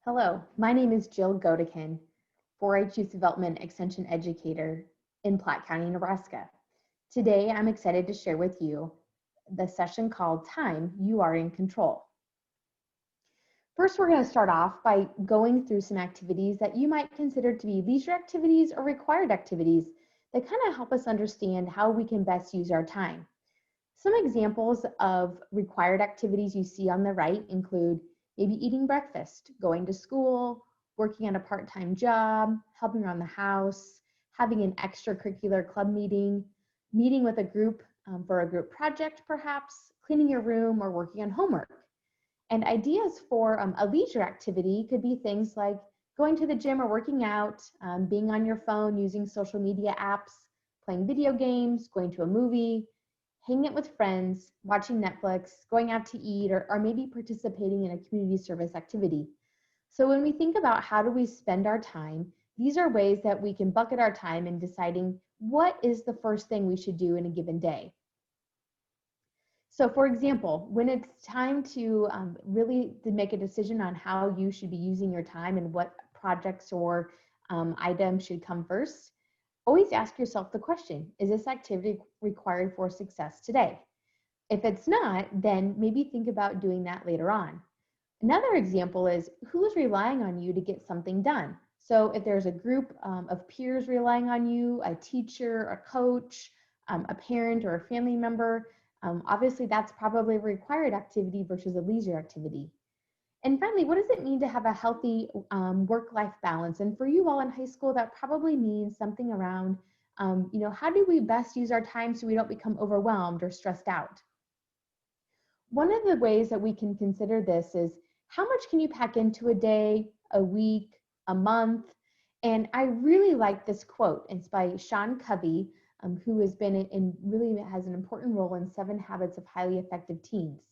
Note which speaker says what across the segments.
Speaker 1: Hello, my name is Jill Godekin, 4-H Youth Development Extension Educator in Platte County, Nebraska. Today, I'm excited to share with you the session called Time You Are in Control. First, we're going to start off by going through some activities that you might consider to be leisure activities or required activities that kind of help us understand how we can best use our time. Some examples of required activities you see on the right include maybe eating breakfast, going to school, working at a part-time job, helping around the house, having an extracurricular club meeting, meeting with a group for a group project perhaps, cleaning your room, or working on homework. And ideas for a leisure activity could be things like going to the gym or working out, being on your phone, using social media apps, playing video games, going to a movie, hanging out with friends, watching Netflix, going out to eat, or maybe participating in a community service activity. So when we think about how do we spend our time, these are ways that we can bucket our time in deciding what is the first thing we should do in a given day. So for example, when it's time to really make a decision on how you should be using your time and what projects or items should come first, always ask yourself the question, is this activity required for success today? If it's not, then maybe think about doing that later on. Another example is who's relying on you to get something done. So if there's a group of peers relying on you, a teacher, a coach, a parent, or a family member, obviously that's probably a required activity versus a leisure activity. And finally, what does it mean to have a healthy work-life balance? And for you all in high school, that probably means something around, how do we best use our time so we don't become overwhelmed or stressed out? One of the ways that we can consider this is how much can you pack into a day, a week, a month? And I really like this quote. It's by Sean Covey, who has been really has an important role in 7 Habits of Highly Effective Teens.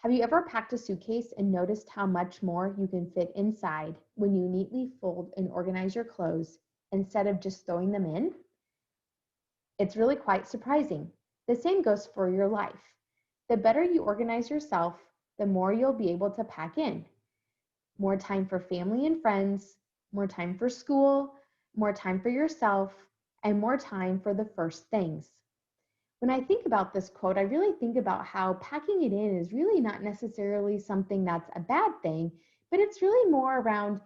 Speaker 1: Have you ever packed a suitcase and noticed how much more you can fit inside when you neatly fold and organize your clothes instead of just throwing them in? It's really quite surprising. The same goes for your life. The better you organize yourself, the more you'll be able to pack in. More time for family and friends, more time for school, more time for yourself, and more time for the first things. When I think about this quote, I really think about how packing it in is really not necessarily something that's a bad thing, but it's really more around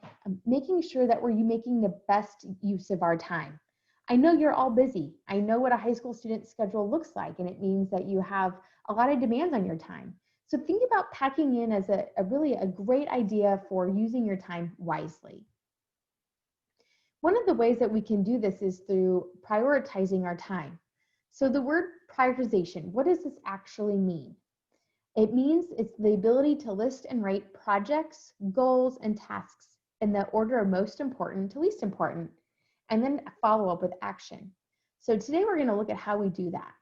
Speaker 1: making sure that we're making the best use of our time. I know you're all busy. I know what a high school student schedule looks like, and it means that you have a lot of demands on your time. So think about packing in as a really great idea for using your time wisely. One of the ways that we can do this is through prioritizing our time. So the word prioritization, what does this actually mean? It means it's the ability to list and rate projects, goals, and tasks in the order of most important to least important, and then follow up with action. So today we're going to look at how we do that.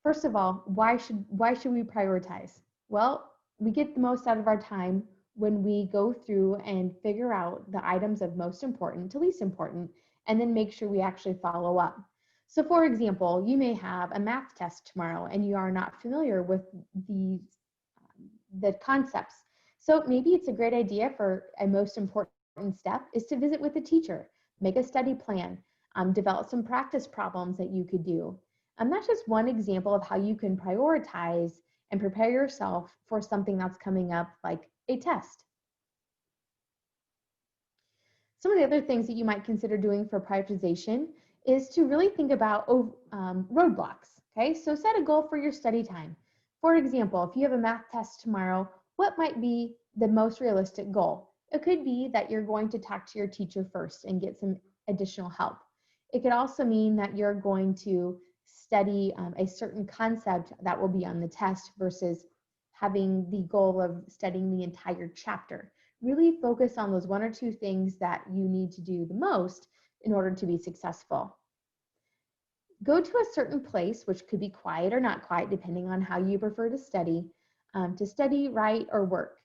Speaker 1: First of all, why should we prioritize? Well, we get the most out of our time when we go through and figure out the items of most important to least important, and then make sure we actually follow up. So for example, you may have a math test tomorrow and you are not familiar with the concepts. So maybe it's a great idea for a most important step is to visit with a teacher, make a study plan, develop some practice problems that you could do. That's just one example of how you can prioritize and prepare yourself for something that's coming up like a test. Some of the other things that you might consider doing for prioritization is to really think about roadblocks, okay? So set a goal for your study time. For example, if you have a math test tomorrow, what might be the most realistic goal? It could be that you're going to talk to your teacher first and get some additional help. It could also mean that you're going to study a certain concept that will be on the test versus having the goal of studying the entire chapter. Really focus on those 1 or 2 things that you need to do the most in order to be successful. Go to a certain place, which could be quiet or not quiet, depending on how you prefer to study, write, or work.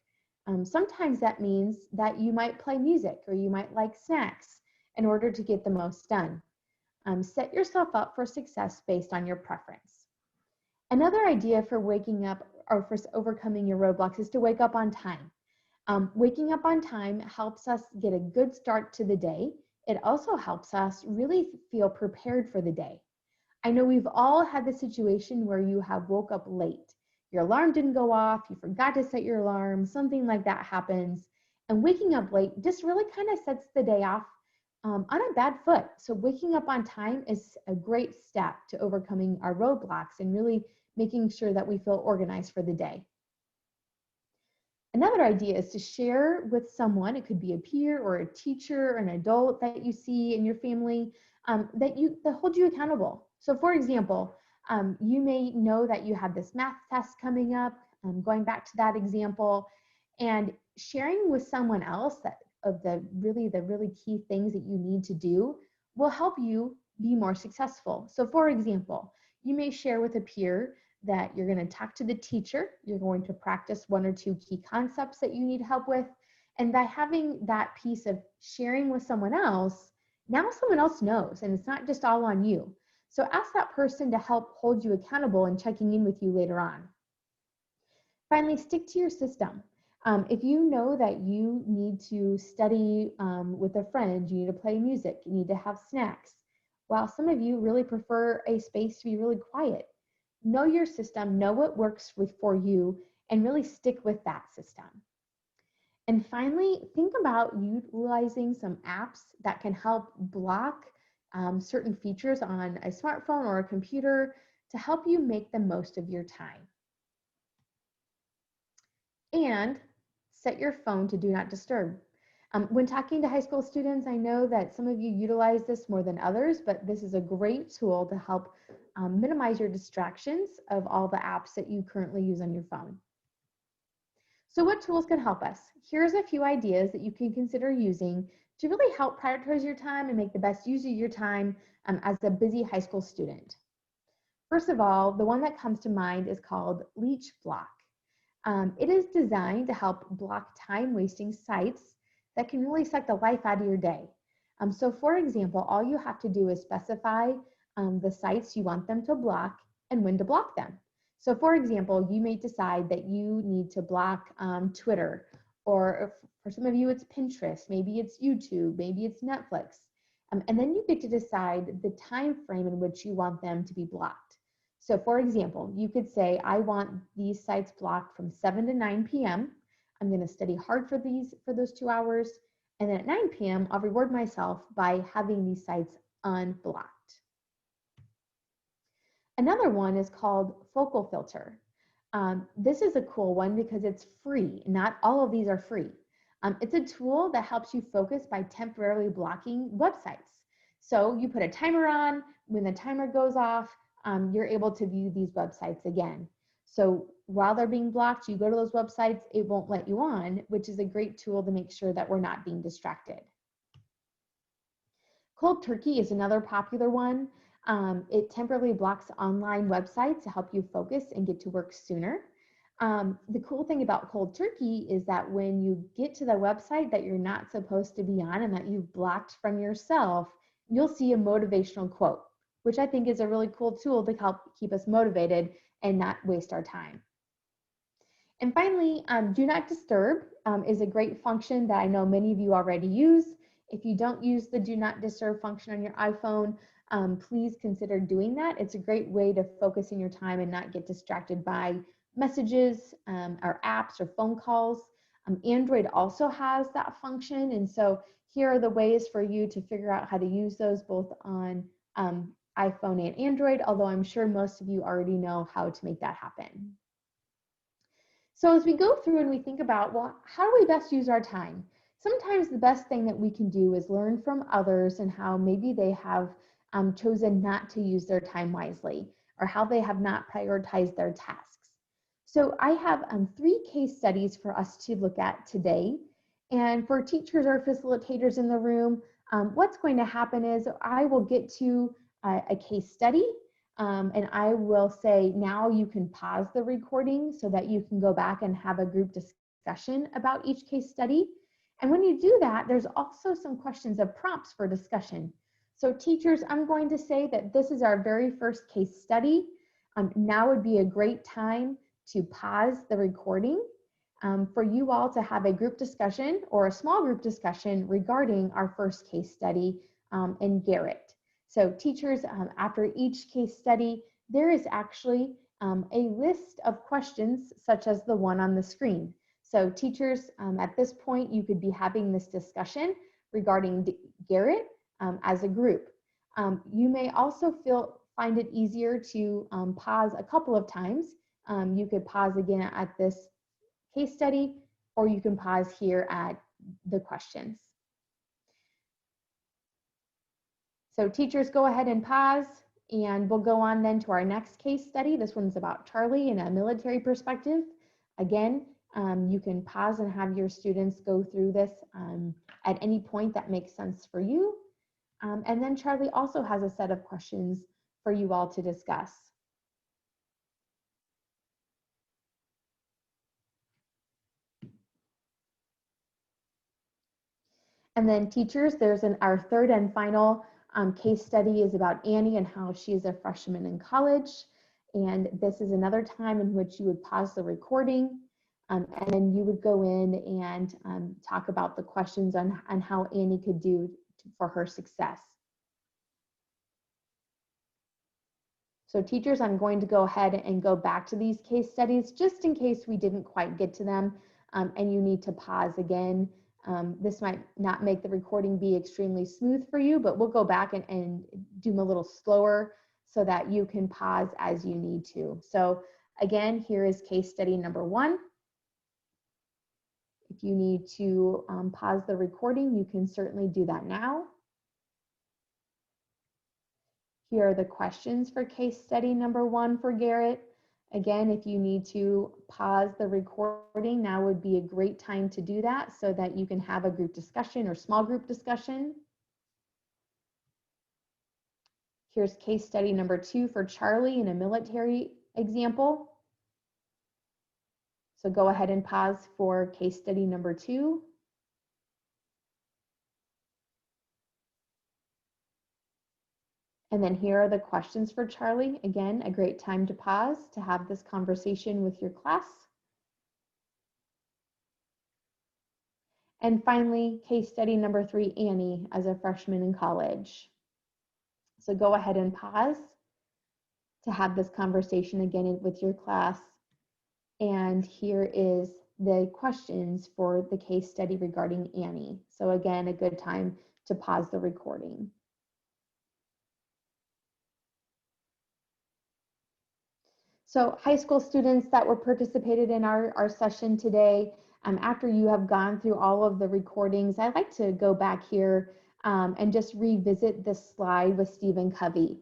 Speaker 1: Sometimes that means that you might play music or you might like snacks in order to get the most done. Set yourself up for success based on your preference. Another idea for waking up or for overcoming your roadblocks is to wake up on time. Waking up on time helps us get a good start to the day. It also helps us really feel prepared for the day. I know we've all had the situation where you have woke up late. Your alarm didn't go off, you forgot to set your alarm, something like that happens. And waking up late just really kind of sets the day off on a bad foot. So waking up on time is a great step to overcoming our roadblocks and really making sure that we feel organized for the day. Another idea is to share with someone, it could be a peer or a teacher or an adult that you see in your family, that hold you accountable. So for example, you may know that you have this math test coming up, going back to that example, and sharing with someone else that of the really key things that you need to do will help you be more successful. So for example, you may share with a peer that you're going to talk to the teacher, you're going to practice 1 or 2 key concepts that you need help with, and by having that piece of sharing with someone else, now someone else knows, and it's not just all on you. So ask that person to help hold you accountable and checking in with you later on. Finally, stick to your system. If you know that you need to study with a friend, you need to play music, you need to have snacks, while some of you really prefer a space to be really quiet, know your system, know what works for you, and really stick with that system. And finally, think about utilizing some apps that can help block certain features on a smartphone or a computer to help you make the most of your time. And set your phone to do not disturb. When talking to high school students, I know that some of you utilize this more than others, but this is a great tool to help minimize your distractions of all the apps that you currently use on your phone. So what tools can help us? Here's a few ideas that you can consider using to really help prioritize your time and make the best use of your time as a busy high school student. First of all, the one that comes to mind is called Leech Block. It is designed to help block time-wasting sites that can really suck the life out of your day. So for example, all you have to do is specify the sites you want them to block and when to block them. So for example, you may decide that you need to block Twitter, or for some of you it's Pinterest, maybe it's YouTube, maybe it's Netflix. And then you get to decide the time frame in which you want them to be blocked. So for example, you could say, I want these sites blocked from 7 to 9 p.m. I'm going to study hard for those 2 hours. And then at 9 p.m., I'll reward myself by having these sites unblocked. Another one is called Focal Filter. This is a cool one because it's free. Not all of these are free. It's a tool that helps you focus by temporarily blocking websites. So you put a timer on, when the timer goes off, you're able to view these websites again. So while they're being blocked, you go to those websites, it won't let you on, which is a great tool to make sure that we're not being distracted. Cold Turkey is another popular one. It temporarily blocks online websites to help you focus and get to work sooner. The cool thing about Cold Turkey is that when you get to the website that you're not supposed to be on and that you've blocked from yourself, you'll see a motivational quote, which I think is a really cool tool to help keep us motivated and not waste our time. And finally, Do Not Disturb is a great function that I know many of you already use. If you don't use the Do Not Disturb function on your iPhone, please consider doing that. It's a great way to focus in your time and not get distracted by messages or apps or phone calls. Android also has that function, and so here are the ways for you to figure out how to use those both on iPhone and Android, although I'm sure most of you already know how to make that happen. So as we go through and we think about, well, how do we best use our time? Sometimes the best thing that we can do is learn from others and how maybe they have chosen not to use their time wisely, or how they have not prioritized their tasks. So I have 3 case studies for us to look at today. And for teachers or facilitators in the room, what's going to happen is I will get to a case study, and I will say, now you can pause the recording so that you can go back and have a group discussion about each case study. And when you do that, there's also some questions of prompts for discussion. So teachers, I'm going to say that this is our very first case study. Now would be a great time to pause the recording for you all to have a group discussion or a small group discussion regarding our first case study in Garrett. So teachers, after each case study, there is actually a list of questions such as the one on the screen. So teachers, at this point, you could be having this discussion regarding Garrett as a group. You may also find it easier to pause a couple of times. You could pause again at this case study, or you can pause here at the questions. So teachers, go ahead and pause, and we'll go on then to our next case study. This one's about Charlie in a military perspective. Again, you can pause and have your students go through this at any point that makes sense for you. And then Charlie also has a set of questions for you all to discuss. And then teachers, there's our third and final case study is about Annie and how she is a freshman in college. And this is another time in which you would pause the recording and then you would go in and talk about the questions on how Annie could do for her success. So teachers, I'm going to go ahead and go back to these case studies just in case we didn't quite get to them and you need to pause again. This might not make the recording be extremely smooth for you, but we'll go back and do them a little slower so that you can pause as you need to. So again, here is case study number 1. If you need to pause the recording, you can certainly do that now. Here are the questions for case study number 1 for Garrett. Again, if you need to pause the recording, now would be a great time to do that so that you can have a group discussion or small group discussion. Here's case study number 2 for Charlie in a military example. So go ahead and pause for case study number 2. And then here are the questions for Charlie. Again, a great time to pause to have this conversation with your class. And finally, case study number 3, Annie as a freshman in college. So go ahead and pause to have this conversation again with your class. And here is the questions for the case study regarding Annie. So again, a good time to pause the recording. So high school students that were participated in our session today, after you have gone through all of the recordings, I'd like to go back here and just revisit this slide with Stephen Covey.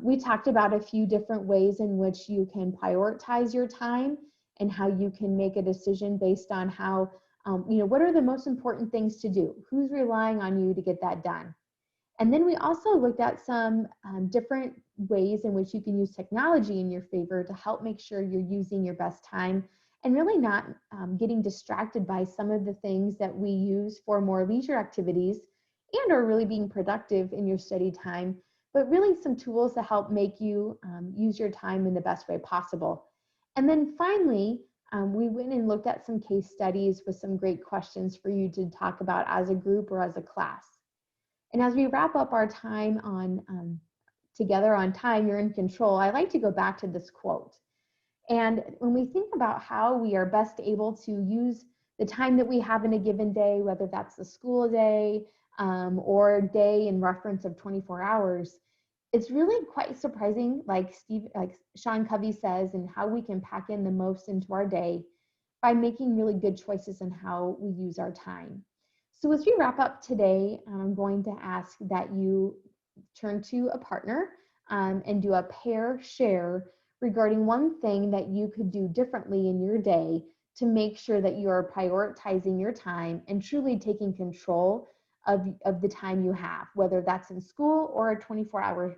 Speaker 1: We talked about a few different ways in which you can prioritize your time and how you can make a decision based on how, what are the most important things to do? Who's relying on you to get that done? And then we also looked at some different ways in which you can use technology in your favor to help make sure you're using your best time and really not getting distracted by some of the things that we use for more leisure activities and are really being productive in your study time, but really some tools to help make you use your time in the best way possible. And then finally, we went and looked at some case studies with some great questions for you to talk about as a group or as a class. And as we wrap up our time on together on Time You're in Control, I like to go back to this quote. And when we think about how we are best able to use the time that we have in a given day, whether that's the school day or day in reference of 24 hours, it's really quite surprising, like Sean Covey says, and how we can pack in the most into our day by making really good choices in how we use our time. So as we wrap up today, I'm going to ask that you turn to a partner and do a pair share regarding one thing that you could do differently in your day to make sure that you are prioritizing your time and truly taking control of the time you have, whether that's in school or a 24-hour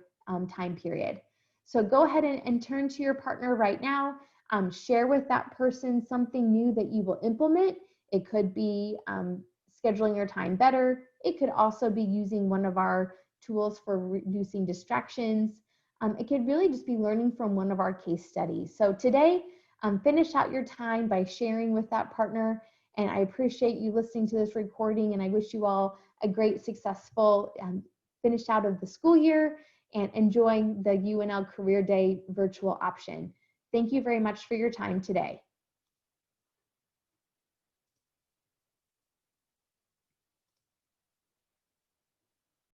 Speaker 1: time period. So go ahead and turn to your partner right now. Share with that person something new that you will implement. It could be scheduling your time better. It could also be using one of our tools for reducing distractions. It could really just be learning from one of our case studies. So today, Finish out your time by sharing with that partner. And I appreciate you listening to this recording, and I wish you all a great, successful finish out of the school year and enjoying the UNL Career Day virtual option. Thank you very much for your time today.